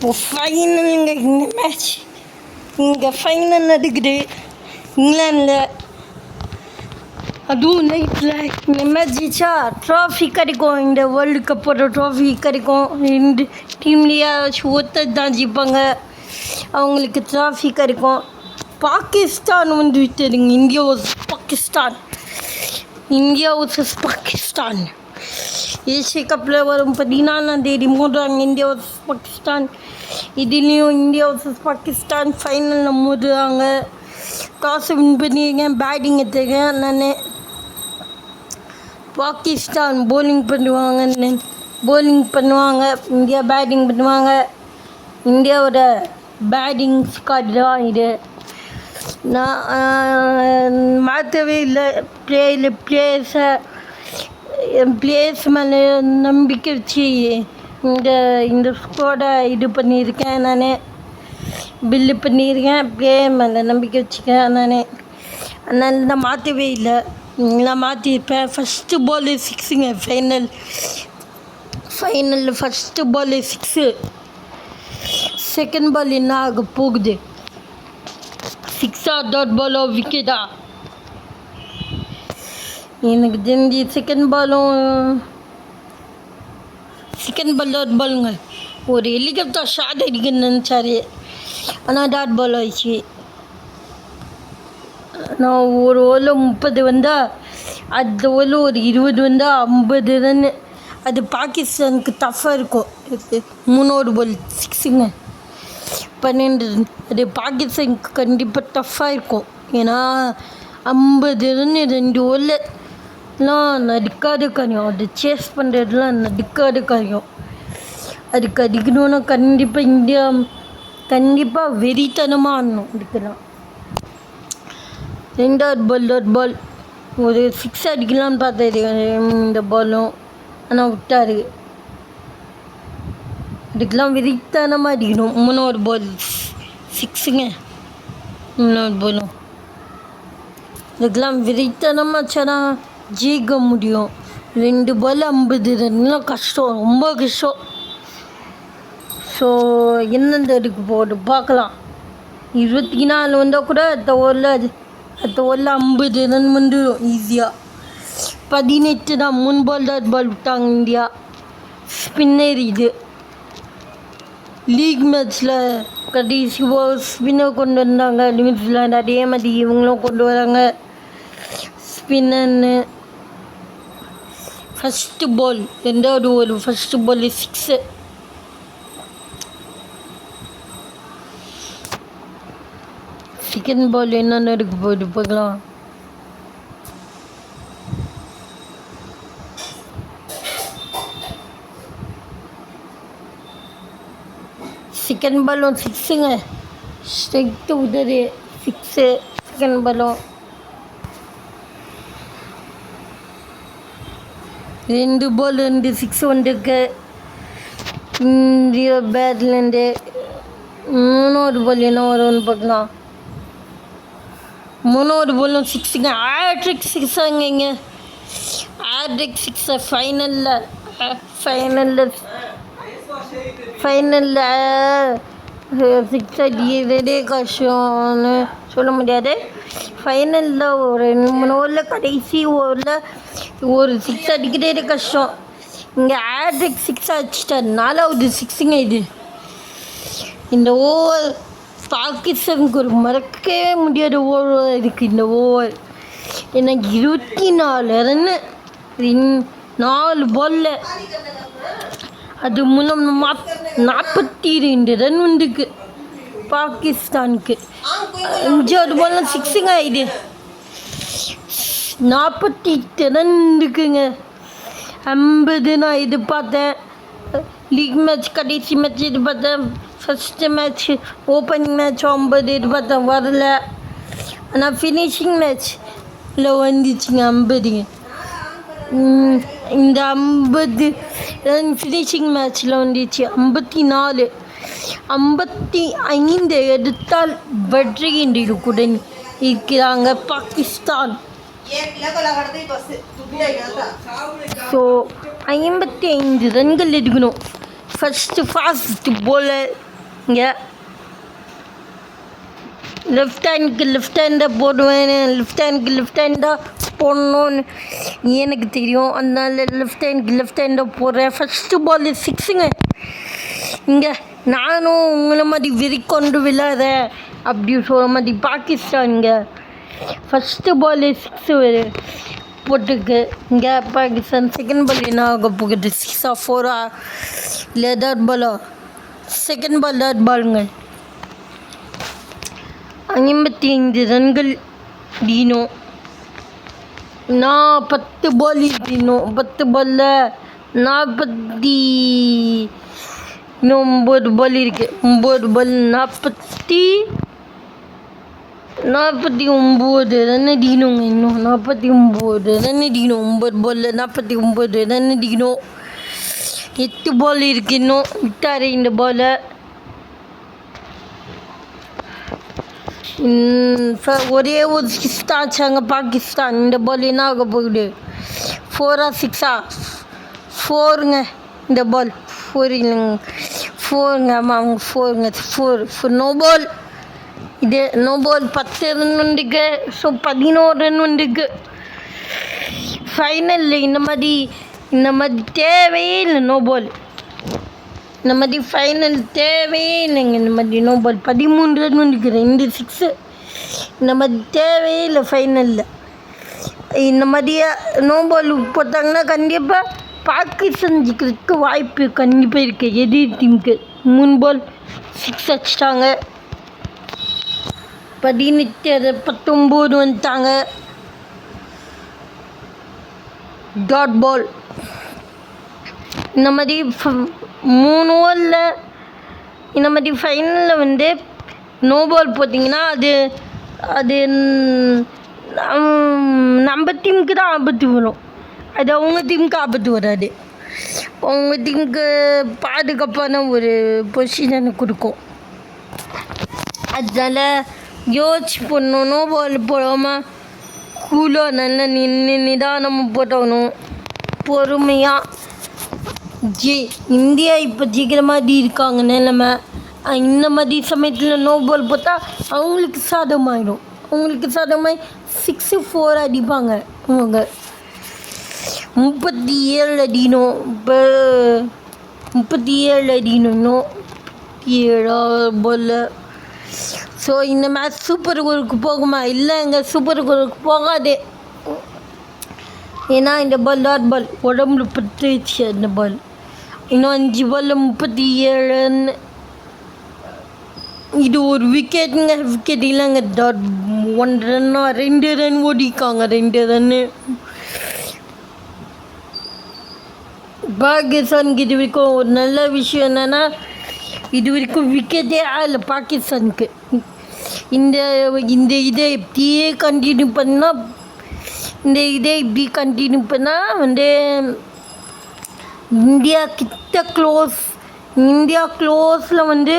இப்போ ஃபைனலுங்க இந்த மேட்ச். இங்கே ஃபைனல் நடக்குது இங்கிலாண்டில். அதுவும் நைட்டில் இந்த மேட்ச் ஜெயிச்சா ட்ராஃபி கிடைக்கும். இந்த வேர்ல்டு கப்போட ட்ராஃபி கிடைக்கும். ரெண்டு டீம்லேயே ஒருத்தர் தான் ஜெயிப்பாங்க, அவங்களுக்கு ட்ராஃபி கிடைக்கும். பாகிஸ்தான் வந்து விட்டுருங்க. India versus Pakistan. India versus Pakistan Asia கப்பில் வரும் 14ஆம் மோதுறாங்க இந்தியா வர்சஸ் பாகிஸ்தான். இதுலேயும் இந்தியா வர்சஸ் பாகிஸ்தான் ஃபைனலில் மோதுறாங்க. டாஸ் வின் பண்ணியிருக்கேன், பேட்டிங் எடுத்துருக்கேன் நான். பாகிஸ்தான் போலிங் பண்ணுவாங்க, இந்தியா பேட்டிங் பண்ணுவாங்க. இந்தியாவோட பேட்டிங் ஸ்குவாட் தான் இது. நான் மாற்றவே இல்லை. பிளேயர்ஸ் மேலே நம்பிக்கை வச்சு இந்த ஸ்குவாடை இது பண்ணியிருக்கேன் நான். பில்லு பண்ணியிருக்கேன், பிளேயர் மேலே நம்பிக்கை வச்சுக்கேன் நான். அதனால நான் மாற்றவே இல்லை. நான் மாற்றிருப்பேன். ஃபஸ்ட்டு பாலு 6ங்க. ஃபைனலில் ஃபஸ்ட்டு பாலு 6. செகண்ட் பால் என்ன ஆக போகுது? 6ஆ டாட் பாலோ விக்கெட்டா? எனக்கு தெரிஞ்சு செகண்ட் பால் டாட் பாலுங்க. ஒரு ஹெலிகாப்டர் ஷாட் அடிக்கணும்னு நினச்சாரு, ஆனால் டாட் பால் ஆயிடுச்சு. நான் ஒரு ஓவரில் 30 வந்தால் அடுத்த ஓவரில் ஒரு 20 வந்தால் 50 ரன். அது பாகிஸ்தானுக்கு டஃப்பாக இருக்கும். 3 பால் 6ங்க, 12 ரன். அது பாகிஸ்தானுக்கு கண்டிப்பாக டஃப்பாக இருக்கும். ஏன்னா 50 ரன் 2 ஓவர்லாம் நடிக்காத காரியம். அது சேஸ் பண்ணுறதுலாம் நடிக்காத காரியம். அதுக்கு அடிக்கணும்னா கண்டிப்பாக இந்தியா வெறித்தனமாக ஆடணும். அதுக்கெல்லாம் 2வது பால் டாட் பால் ஒரு 6 அடிக்கலாம்னு பார்த்தாரு இந்த பாலும், ஆனால் விட்டார். அதுக்கெல்லாம் வெறித்தனமாக அடிக்கணும். 3வது பால் 6ங்க. 3வது பாலும் இதுக்கெல்லாம் வெறித்தனமாச்சானா ஜெயிக்க முடியும். 2 பால் 50 ரன்லாம் கஷ்டம், ரொம்ப கஷ்டம். ஸோ என்னென்ன இருக்கு போட்டு பார்க்கலாம். 24 வந்தால் கூட அடுத்த ஓவரில் 50 ரன் வந்துடும் ஈஸியாக. 18 தான். 3 பால் டாட் பால் விட்டாங்க இந்தியா. ஸ்பின்னர் இது லீக் மேட்ச்சில் கடைசி ஓவர் ஸ்பின்னர் கொண்டு வந்தாங்க நியூசிலாந்து. அதே மாதிரி இவங்களும் கொண்டு வராங்க ஸ்பின்னர்னு. ஃபஸ்ட்டு பால் 2வது ஓவர் ஃபஸ்ட்டு பால் 6. செகண்ட் பால் என்னென்ன இருக்கு போயிட்டு பார்க்கலாம். செகண்ட் பாலும் 6ங்க. ஸ்ட்ரைட்டு உதறி 6. செகண்ட் பாலும் 2 பால் 2 6 வந்துருக்கு இந்தியா பேட்லேருந்து. 3வது பால் என்ன வரும்னு பார்க்கலாம். 3வது பாலும் 6ங்க. ஹேட்ரிக் 6ங்க. ஹேட்ரிக் 6 ஃபைனலில் 6 அடிக்கிறதே கஷ்டம்னு சொல்ல முடியாது. ஃபைனலில் ஒரு 3 ஓவரில் கடைசி ஓவரில் ஒரு 6 அடிக்கிறதே கஷ்டம். இங்கே ஹேட்ரிக் 6 அடிச்சிட்டார். 4வது 6ங்க இது. இந்த ஓவர் பாகிஸ்தானுக்கு ஒரு மறக்கவே முடியாத ஓவர் இருக்குது இந்த ஓவர். எனக்கு 24 ரன்னு 4 பாலில். அது மூலம் 42 ரன் வந்துருக்கு பாகிஸ்தானுக்கு. 5வது பால் 6ங்க. இது 48 ரன் இருக்குங்க. 50 நான் இது பார்த்தேன். லீக் மேட்ச் கடைசி மேட்ச் இது பார்த்தேன். ஃபஸ்ட்டு மேட்ச் ஓப்பனிங் மேட்ச் 50 இது பார்த்தேன், வரல. ஆனால் ஃபினிஷிங் மேட்ச்சில் வந்துச்சுங்க 50ங்க. இந்த 50 ரன் ஃபினிஷிங் மேட்ச்சில் வந்துச்சு. 54 55 எடுத்தால் வெற்றி என்று இருக்கிறாங்க பாகிஸ்தான். ஸோ 55 ரன்கள் எடுக்கணும். ஃபஸ்ட்டு ஃபாஸ்ட் போலர் இங்கே லெஃப்ட் ஹேண்டாக போடுவேன். லெஃப்ட் ஹேண்டாக போடணுன்னு எனக்கு தெரியும். அதனால லெஃப்ட் ஹேண்டாக போடுறேன். ஃபஸ்ட்டு பால் 6ங்க. இங்கே நானும் உங்களை மாதிரி வெறிக்கொண்டு விளையாடுறேன் அப்படி சொல்கிற மாதிரி பாகிஸ்தான்ங்க ஃபஸ்ட்டு பால் 6 போட்டுருக்கு. இங்கே பாகிஸ்தான் செகண்ட் பால் என்ன ஆக போகுது? 6 4 இல்லை டாட் பாலா? செகண்ட் பால் டாட் பாலுங்க. 55 ரன்கள் டீனோ. நான் 10 பால் டீனோ. 10 பாலில் 9 பால் இருக்கு. 9 பால் 49 ரன் அடிக்கணுங்க. இன்னும் 49 ரன் அடிக்கணும். 9 பாலில் 49 ரன் அடிக்கணும். 8 பால் இருக்கு. இன்னும் விட்டாரு இந்த பாலை. ஒரே ஒரு 6 தான் ஆச்சாங்க பாகிஸ்தான். இந்த பால் என்ன ஆக போகுது? 4 6 4ங்க. இந்த பால் 4 இல்லைங்க, 4ங்க. ஆமாம் அவங்க 4ங்க. 4 நோ பால். இது நோ பால். 10 ரன் வந்துருக்கு. ஸோ 11 ரன் வந்துருக்கு. ஃபைனலில் இந்த மாதிரி தேவையே இல்லை நோ பால். இந்த மாதிரி ஃபைனல் தேவையே இல்லைங்க. இந்த மாதிரி நோ பால் 13 ரன் வந்துருக்கு. 2 6. இந்த மாதிரி தேவையே இல்லை ஃபைனலில். இந்த மாதிரி நோ பால் போட்டாங்கன்னா கண்டிப்பாக பாகிஸ்தான் ஜெயிக்கிறதுக்கு வாய்ப்பு கண்டிப்பாக இருக்குது. எதிர் டீமுக்கு 3 பால் 6 அடிச்சிட்டாங்க. 19 வந்துட்டாங்க. டாட் பால் இந்த மாதிரி 3 ஓவரில் இந்த மாதிரி ஃபைனலில் வந்து நோ பால் போட்டிங்கன்னா அது நம்ம டீமுக்கு தான் ஆபத்து வரும். அது அவங்க டீமுக்கு ஆபத்து வராது. அவங்க டீமுக்கு பாதுகாப்பான ஒரு பொசிஷனை கொடுக்கும். அதனால் யோசிச்சு போடணும். நோ பால் போடாமல் கூலாக நல்லா நிதானமாக போட்டணும். பொறுமையாக இந்தியா இப்போ ஜெயிக்கிற மாதிரி இருக்காங்க நிலைமை. இந்த மாதிரி சமயத்தில் நோ பால் போட்டால் அவங்களுக்கு சாதகமாயிடும். அவங்களுக்கு சாதகமாகி 6 4 அடிப்பாங்க. அவங்க 37 அடிக்கணும். இப்போ 37 அடிக்கணும். இன்னும் 7 பால். ஸோ இந்த மேட்ச் சூப்பர் கோலுக்கு போகுமா? இல்லைங்க, சூப்பர் கோலுக்கு போகாது. ஏன்னா இந்த பால் டாட் பால் உடம்புல பட்டுச்சு. அந்த பால் இன்னும் 5 பால் 37 ரன். இது ஒரு விக்கெட்டுங்க. விக்கெட் இல்லைங்க, டாட் 1 ரன்னா 2 ரன் ஓடிக்காங்க. 2 ரன்னு. பாகிஸ்தானுக்கு இது வரைக்கும் ஒரு நல்ல விஷயம் என்னென்னா, இது வரைக்கும் விக்கெட்டே ஆகலை பாகிஸ்தானுக்கு. இந்த இதை இப்படியே கண்டினியூ பண்ணால் இப்படி கண்டினியூ பண்ணால் வந்து இந்தியா க்ளோஸில் வந்து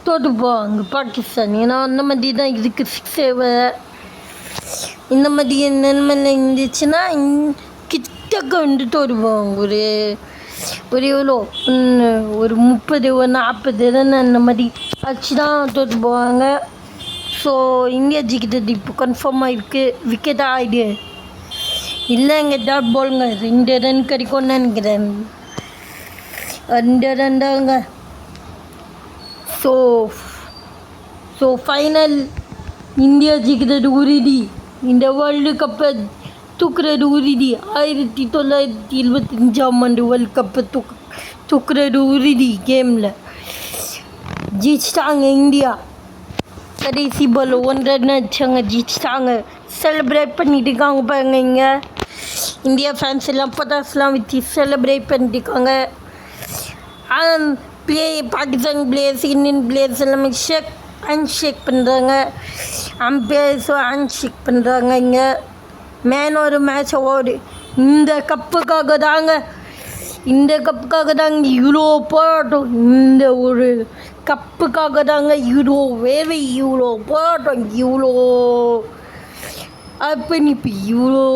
தோற்று போவாங்க பாகிஸ்தான். ஏன்னா அந்த மாதிரி தான் இதுக்கு 6 இந்த மாதிரி நிலைமையில் இருந்துச்சுன்னா கிட்டக்க வந்து தோற்று போவாங்க. ஒரு எவ்வளோ ஒரு 30 ஒரு 40 ரன் அந்த மாதிரி வச்சு தான் தோற்று போவாங்க. ஸோ இந்தியா ஜெயிக்கிறது இப்போ கன்ஃபார்மாக இருக்குது. விக்கெட் ஆகிடு இல்லைங்க, டாட் பாலுங்க. 2 ரன் கிடைக்கும்னு நினைக்கிறேன். 2 ரன் தாங்க. ஸோ ஃபைனல் இந்தியா ஜெயிக்கிறது உறுதி. இந்த வேர்ல்டு கப்பை தூக்குறது உறுதி. 1975ஆம் ஆண்டு வேர்ல்டு கப்பை தூக்குறது உறுதி. கேமில் ஜெயிச்சிட்டாங்க இந்தியா. கடைசி பால் 1 ரன் அடிச்சாங்க, ஜெயிச்சிட்டாங்க. செலிப்ரேட் பண்ணிட்டு இருக்காங்க பாருங்க. இங்கே இந்தியா ஃபேன்ஸ் எல்லாம் பட்டாசுலாம் வச்சு செலிப்ரேட் பண்ணிட்டு இருக்காங்க. பாகிஸ்தான் பிளேயர்ஸ், இந்தியன் பிளேயர்ஸ் எல்லாமே ஹேண்ட் பண்ணுறாங்க. அம்பையர்ஸும் ஹேண்ட் பண்ணுறாங்க. இங்கே மேன் ஒரு மேட்ச் அவார்டு இந்த கப்புக்காக தாங்க இவ்வளோ போராட்டம். இந்த ஒரு கப்புக்காக தாங்க இவ்வளோ போராட்டம், இவ்வளோ அர்ப்பணிப்பு, இவ்வளோ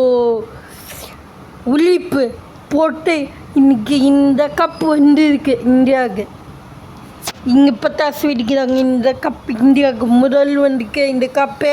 உழைப்பு போட்டு இன்னைக்கு இந்த கப்பு வந்து இருக்கு இந்தியாவுக்கு. இங்கே பட்டாசு வெடிக்கிறாங்க. இந்த கப் இந்தியாவுக்கு முதல் வந்துக்க இந்த கப்பு